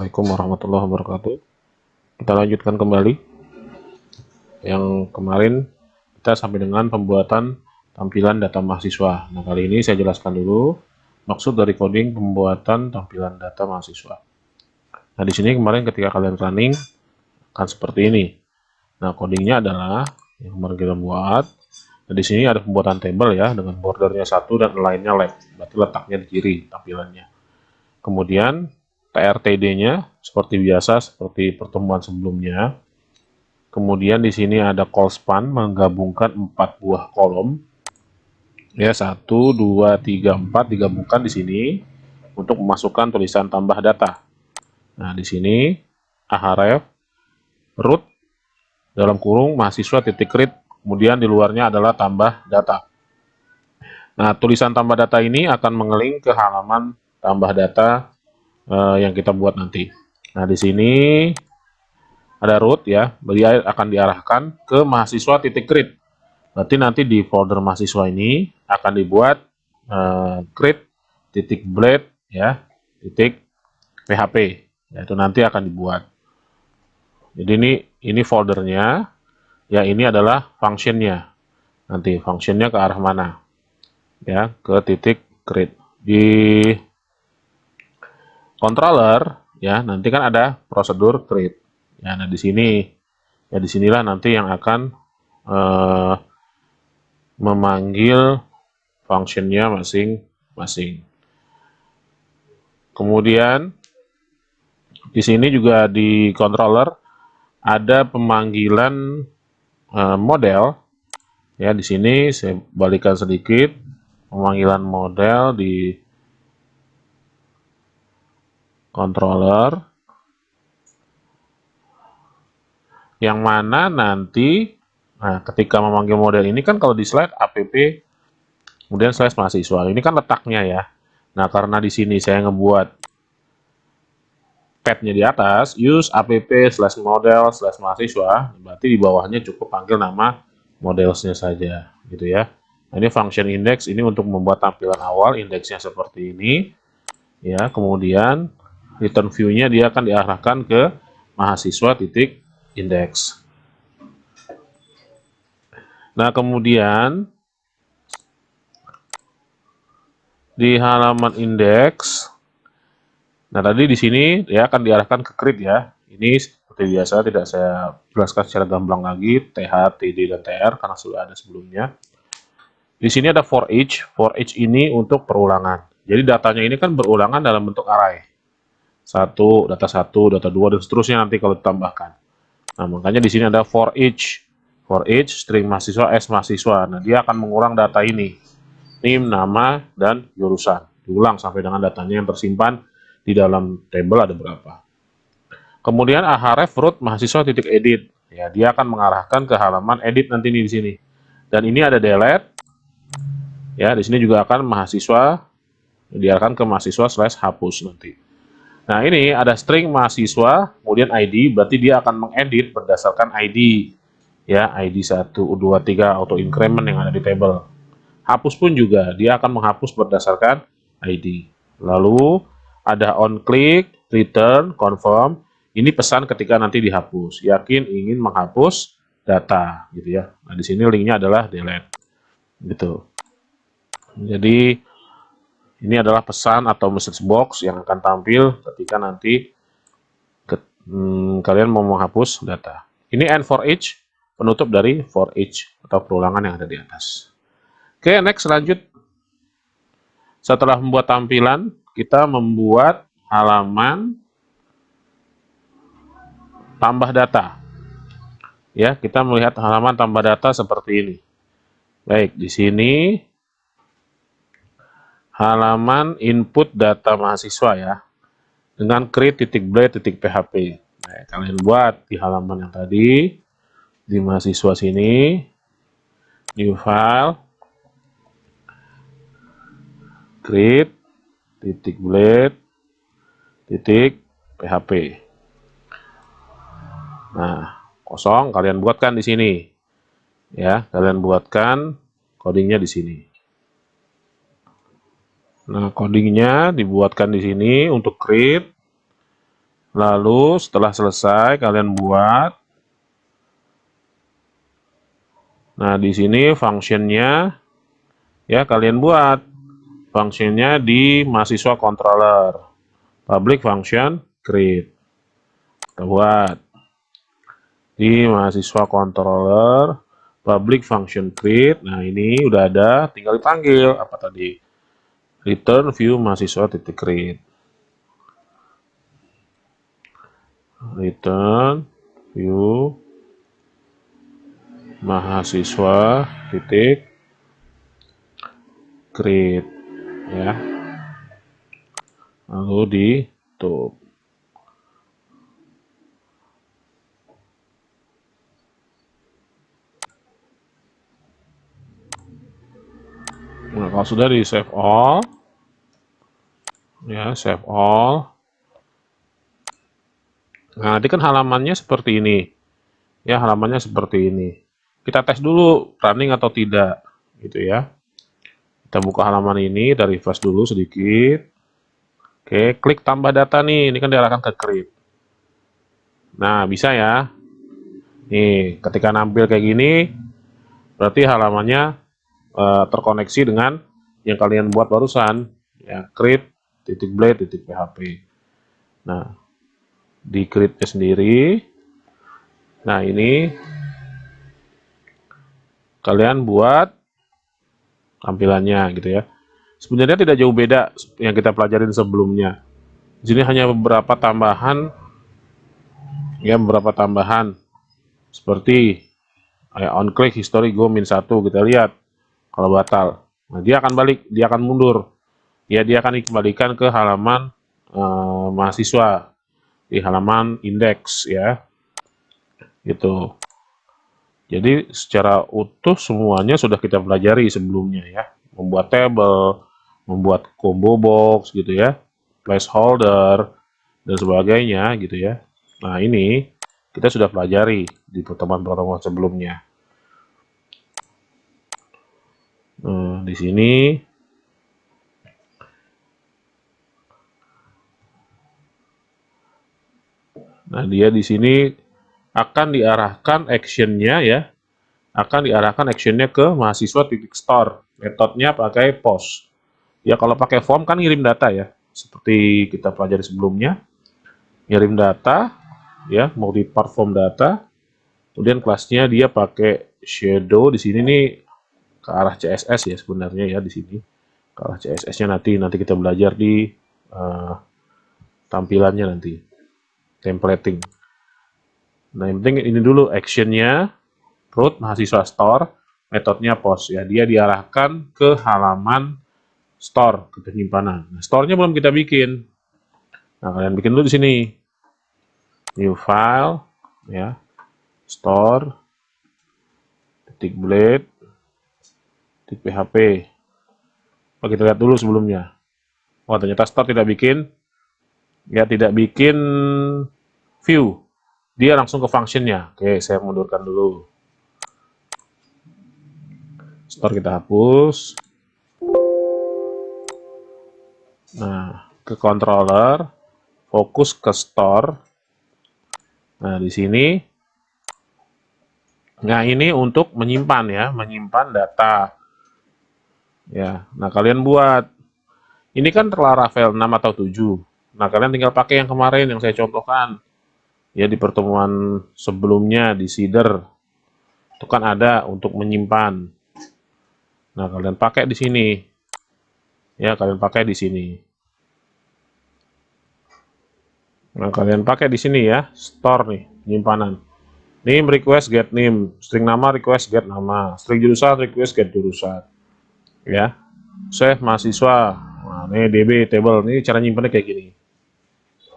Assalamualaikum warahmatullahi wabarakatuh. Kita lanjutkan kembali. Yang kemarin kita sampai dengan pembuatan tampilan data mahasiswa. Nah, kali ini saya jelaskan dulu maksud dari coding pembuatan tampilan data mahasiswa. Nah, di sini kemarin ketika kalian running akan seperti ini. Nah, codingnya adalah yang kemarin kita buat. Nah, di sini ada pembuatan table ya dengan bordernya 1 dan lainnya left. Berarti letaknya di kiri tampilannya. Kemudian TRTD-nya seperti biasa, seperti pertemuan sebelumnya. Kemudian di sini ada call span menggabungkan 4 buah kolom. Ya, 1, 2, 3, 4 digabungkan di sini untuk memasukkan tulisan tambah data. Nah, di sini ahref root dalam kurung mahasiswa titik read, kemudian di luarnya adalah tambah data. Nah, tulisan tambah data ini akan mengeling ke halaman tambah data yang kita buat nanti. Nah, di sini ada root ya, dia akan diarahkan ke mahasiswa titik read. Berarti nanti di folder mahasiswa ini akan dibuat create titik blade ya, titik php. Ya, itu nanti akan dibuat. Jadi ini foldernya, ya ini adalah functionnya. Nanti functionnya ke arah mana? Ya, ke titik create. Di controller ya nanti kan ada prosedur create ya. Nah, di sini ya, disinilah nanti yang akan memanggil functionnya masing-masing. Kemudian di sini juga di controller ada pemanggilan model ya. Di sini saya balikan sedikit, pemanggilan model di controller yang mana nanti ketika memanggil model ini kan kalau di slide app kemudian slash mahasiswa ini kan letaknya ya. Nah, karena di sini saya ngebuat tab-nya di atas use app slash model slash mahasiswa, berarti di bawahnya cukup panggil nama modelsnya saja gitu ya. Nah, ini function index ini untuk membuat tampilan awal, indeksnya seperti ini ya. Kemudian return view-nya dia akan diarahkan ke mahasiswa titik index. Nah, kemudian di halaman indeks, nah tadi di sini ya akan diarahkan ke create ya. Ini seperti biasa tidak saya jelaskan secara gamblang lagi, th, td, dan tr karena sudah ada sebelumnya. Di sini ada for each ini untuk perulangan. Jadi datanya ini kan berulangan dalam bentuk array. Data 1, data 2, dan seterusnya nanti kalau ditambahkan. Nah, makanya di sini ada for each string mahasiswa s mahasiswa. Nah, dia akan mengulang data ini. Name, nama, dan jurusan. Diulang sampai dengan datanya yang tersimpan di dalam table ada berapa. Kemudian ahref root mahasiswa titik edit. Ya, dia akan mengarahkan ke halaman edit nanti di sini. Dan ini ada delete. Ya, di sini juga akan mahasiswa diarahkan ke mahasiswa slash hapus nanti. Nah, ini ada string mahasiswa, kemudian ID, berarti dia akan mengedit berdasarkan ID. Ya, ID 1, 2, 3 auto increment yang ada di table. Hapus pun juga, dia akan menghapus berdasarkan ID. Lalu ada on click, return, confirm. Ini pesan ketika nanti dihapus. Yakin ingin menghapus data, gitu ya. Nah, di sini linknya adalah delete, gitu. Jadi ini adalah pesan atau message box yang akan tampil ketika nanti kalian mau menghapus data. Ini end for each, penutup dari for each atau perulangan yang ada di atas. Oke, next lanjut. Setelah membuat tampilan, kita membuat halaman tambah data. Ya, kita melihat halaman tambah data seperti ini. Baik, di sini halaman input data mahasiswa ya, dengan create.blade.php. Nah, kalian buat di halaman yang tadi, di mahasiswa sini, new file, create.blade.php. Nah, kosong kalian buatkan di sini. Ya, kalian buatkan codingnya di sini. Nah, codingnya dibuatkan di sini untuk create. Lalu setelah selesai kalian buat. Nah, di sini functionnya ya kalian buat. Functionnya di mahasiswa controller. Public function create. Kita buat. Di mahasiswa controller public function create. Nah, ini udah ada, tinggal dipanggil apa tadi? Return view mahasiswa titik create. Return view mahasiswa titik create ya. Lalu ditutup. Nah, kalau sudah di save all ya, save all. Nah, nanti kan halamannya seperti ini. Ya, halamannya seperti ini. Kita tes dulu running atau tidak, gitu ya. Kita buka halaman ini, dari refresh dulu sedikit. Oke, klik tambah data nih. Ini kan diarahkan ke create. Nah, bisa ya. Nih, ketika nampil kayak gini, berarti halamannya terkoneksi dengan yang kalian buat barusan. Ya, create titik blade titik php. Nah, di create sendiri. Nah, ini kalian buat tampilannya gitu ya. Sebenarnya tidak jauh beda yang kita pelajarin sebelumnya. Di sini hanya beberapa tambahan, ya beberapa tambahan seperti on click history go -1, kita lihat kalau batal. Nah, dia akan balik, dia akan mundur. Ya, dia akan dikembalikan ke halaman mahasiswa di halaman indeks ya. Gitu. Jadi secara utuh semuanya sudah kita pelajari sebelumnya ya. Membuat table, membuat combo box gitu ya, placeholder dan sebagainya gitu ya. Nah, ini kita sudah pelajari di pertemuan-pertemuan sebelumnya. Di sini nah, dia di sini akan diarahkan actionnya ya, akan diarahkan actionnya ke mahasiswa titik store. Metodenya pakai post. Ya, kalau pakai form kan ngirim data ya, seperti kita pelajari sebelumnya. Ngirim data, ya mau di perform data. Kemudian kelasnya dia pakai shadow di sini nih ke arah CSS ya sebenarnya ya di sini. Ke arah CSS-nya nanti kita belajar di tampilannya nanti. Templating. Nah, yang penting ini dulu actionnya, root mahasiswa store, metodenya post ya. Dia diarahkan ke halaman store, ke penyimpanan. Nah, store-nya belum kita bikin. Nah, kalian bikin dulu di sini. New file, ya, store, titik blade, titik php. Oh, kita lihat dulu sebelumnya. Oh, ternyata store tidak bikin, ya tidak bikin view. Dia langsung ke functionnya. Oke, saya mundurkan dulu. Store kita hapus. Nah, ke controller, fokus ke store. Nah, di sini, nah ini untuk menyimpan ya, menyimpan data. Ya, nah kalian buat. Ini kan Laravel 6 atau 7. Nah, kalian tinggal pakai yang kemarin yang saya contohkan. Ya, di pertemuan sebelumnya di Seeder. Itu kan ada untuk menyimpan. Nah, kalian pakai di sini. Ya, kalian pakai di sini. Nah, kalian pakai di sini ya, store nih, penyimpanan. Name request get name, string nama request get nama, string jurusan request get jurusan. Ya. Save mahasiswa. Nah, ini DB table, ini cara nyimpannya kayak gini.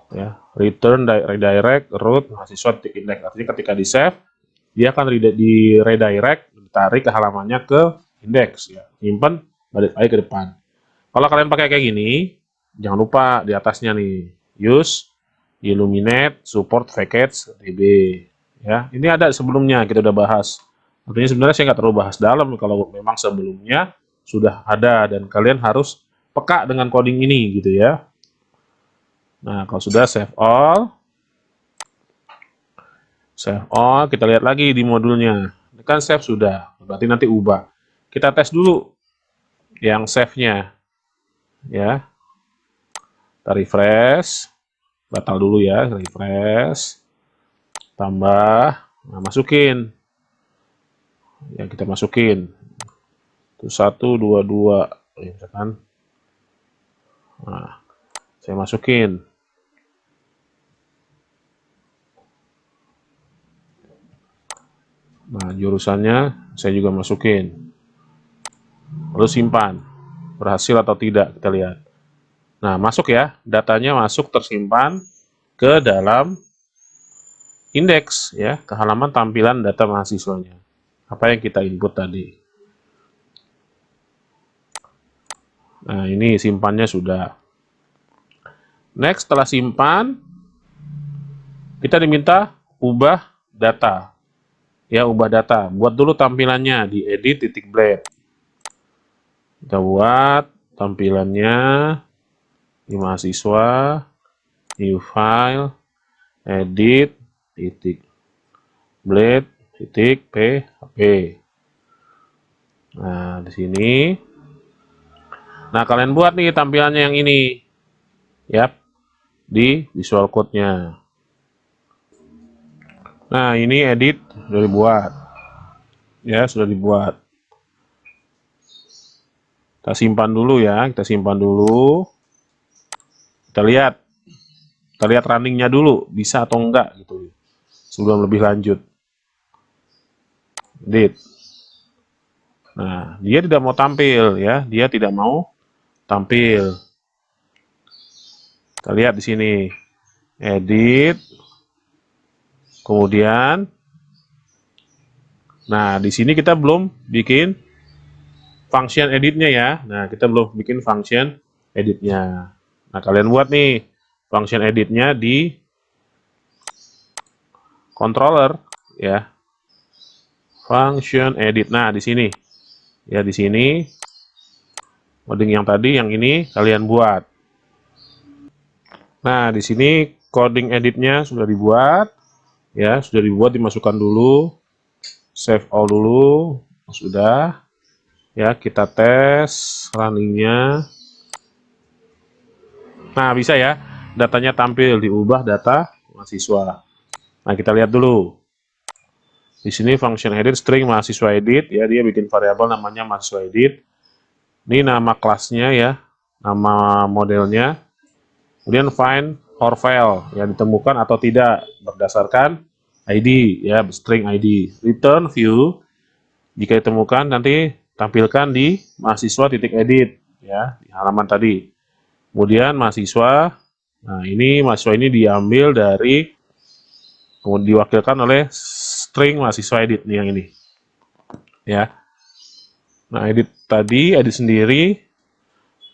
Ya, return redirect root mahasiswa titik index. Artinya ketika di save, dia akan di redirect, ditarik ke halamannya ke index ya. Simpan, balik lagi ke depan. Kalau kalian pakai kayak gini, jangan lupa di atasnya nih, use illuminate support package db ya. Ini ada sebelumnya kita udah bahas. Artinya sebenarnya saya nggak terlalu bahas dalam kalau memang sebelumnya sudah ada dan kalian harus peka dengan coding ini gitu ya. Nah, kalau sudah save all, Save all, kita lihat lagi di modulnya. Ini kan save sudah, berarti nanti ubah. Kita tes dulu yang save-nya, ya. Kita refresh, batal dulu ya, refresh, tambah, nah masukin, ya kita masukin. Itu 1, 2, 2, ya, misalkan. Nah, saya masukin. Nah, jurusannya saya juga masukin. Lalu simpan. Berhasil atau tidak, kita lihat. Nah, masuk ya. Datanya masuk tersimpan ke dalam indeks ya, ke halaman tampilan data mahasiswanya. Apa yang kita input tadi. Nah, ini simpannya sudah. Next, setelah simpan, kita diminta ubah data. Ya, ubah data. Buat dulu tampilannya di edit.blade. Kita buat tampilannya di mahasiswa, new file, edit, blade, php. Nah, di sini. Nah, kalian buat nih tampilannya yang ini. Yap, di Visual Code-nya. Nah, ini edit sudah dibuat. Ya, sudah dibuat. Kita simpan dulu ya, kita simpan dulu. Kita lihat. Kita lihat runningnya dulu, bisa atau enggak gitu. Sebelum lebih lanjut. Edit. Nah, dia tidak mau tampil ya, dia tidak mau tampil. Kita lihat di sini. Edit. Kemudian nah, di sini kita belum bikin function editnya ya. Nah, kita belum bikin function editnya. Nah, kalian buat nih function editnya di controller ya. Function edit. Nah, di sini. Ya, di sini coding yang tadi, yang ini kalian buat. Nah, di sini coding editnya sudah dibuat. Ya, sudah dibuat, dimasukkan dulu. Save all dulu. Sudah. Ya, kita tes runningnya. Nah, bisa ya. Datanya tampil, diubah data mahasiswa. Nah, kita lihat dulu. Di sini function edit string mahasiswa edit ya, dia bikin variabel namanya mahasiswa edit. Ini nama kelasnya ya, nama modelnya. Kemudian find or file ya, ditemukan atau tidak berdasarkan ID ya, string ID. Return view jika ditemukan nanti tampilkan di mahasiswa titik edit ya, di halaman tadi. Kemudian mahasiswa, nah ini mahasiswa ini diambil dari, kemudian diwakilkan oleh string mahasiswa edit nih yang ini ya. Nah, edit tadi, edit sendiri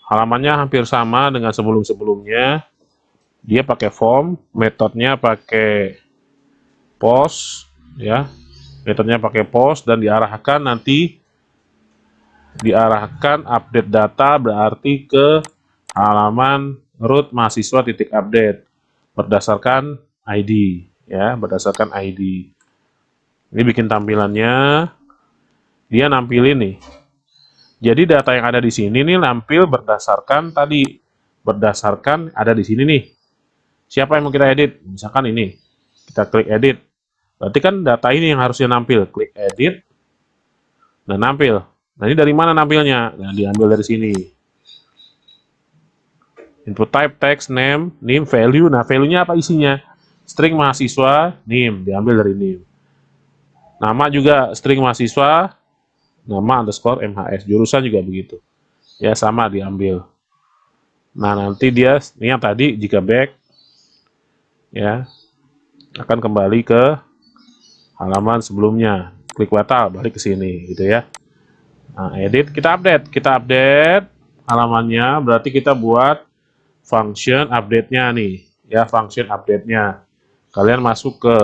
halamannya hampir sama dengan sebelum-sebelumnya. Dia pakai form, metodenya pakai post ya. Metodenya pakai post dan diarahkan nanti update data berarti ke halaman root mahasiswa titik update berdasarkan ID ya, berdasarkan ID. Ini bikin tampilannya, dia nampilin nih. Jadi data yang ada di sini nih nampil berdasarkan tadi, berdasarkan ada di sini nih. Siapa yang mau kita edit? Misalkan ini, kita klik edit. Berarti kan data ini yang harusnya nampil. Klik edit, nah nampil. Nah ini dari mana nampilnya? Nah diambil dari sini. Input type, text, name, value. Nah value-nya apa isinya? String mahasiswa, name, diambil dari name. Nama juga string mahasiswa, nama underscore MHS. Jurusan juga begitu. Ya sama diambil. Nah nanti dia, ini yang tadi jika back, ya akan kembali ke halaman sebelumnya. Klik batal, balik ke sini gitu ya. Nah, edit, kita update halamannya, berarti kita buat function update-nya nih, ya function update-nya. Kalian masuk ke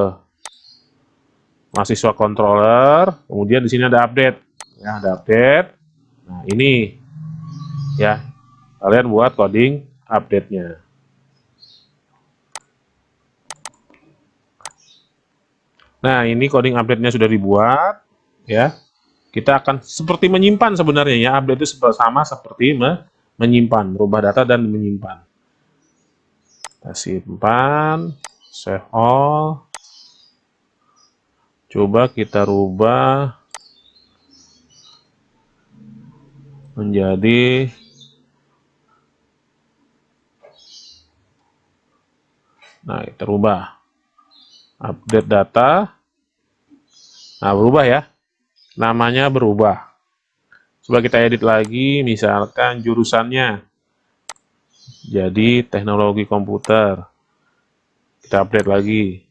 mahasiswa controller, kemudian di sini ada update, ya ada update. Nah ini, ya kalian buat coding update-nya. Nah, ini coding update-nya sudah dibuat, ya. Kita akan seperti menyimpan sebenarnya ya. Update itu sama seperti menyimpan, merubah data dan menyimpan. Kita simpan, save all. Coba kita rubah menjadi kita rubah update data. Nah, berubah ya. Namanya berubah. Coba kita edit lagi, misalkan jurusannya jadi teknologi komputer. Kita update lagi.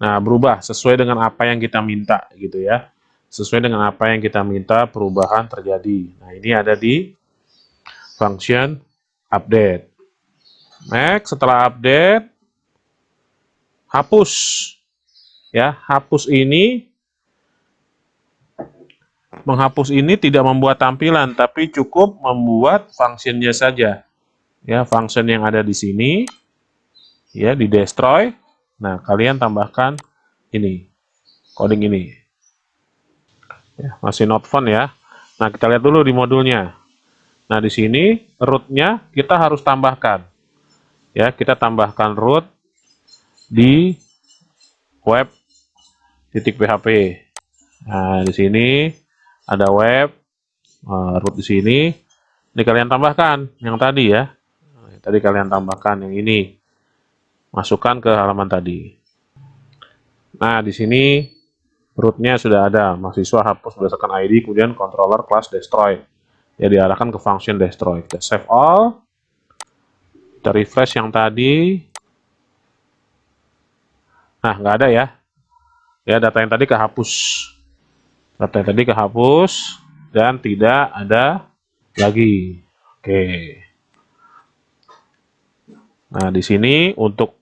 Nah, berubah sesuai dengan apa yang kita minta gitu ya. Sesuai dengan apa yang kita minta perubahan terjadi. Nah, ini ada di function update. Next, setelah update, hapus. Ya, menghapus ini tidak membuat tampilan, tapi cukup membuat fungsinya saja. Ya, function yang ada di sini, ya, di destroy. Nah, kalian tambahkan ini, coding ini. Ya, masih not found ya. Nah, kita lihat dulu di modulnya. Nah, di sini root-nya kita harus tambahkan. Ya, kita tambahkan root di web.php. Nah, di sini ada web, root di sini. Ini kalian tambahkan yang tadi ya. Tadi kalian tambahkan yang ini. Masukkan ke halaman tadi. Nah, di sini root-nya sudah ada. Mahasiswa hapus berdasarkan ID, kemudian controller class destroy. Ya, diarahkan ke function destroy. Kita save all. Kita refresh yang tadi. Nah, nggak ada ya. Ya, data yang tadi kehapus. Data yang tadi kehapus dan tidak ada lagi. Oke. Nah, di sini untuk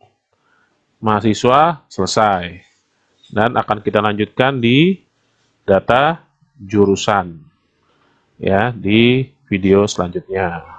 mahasiswa selesai. Dan akan kita lanjutkan di data jurusan. Ya, di video selanjutnya.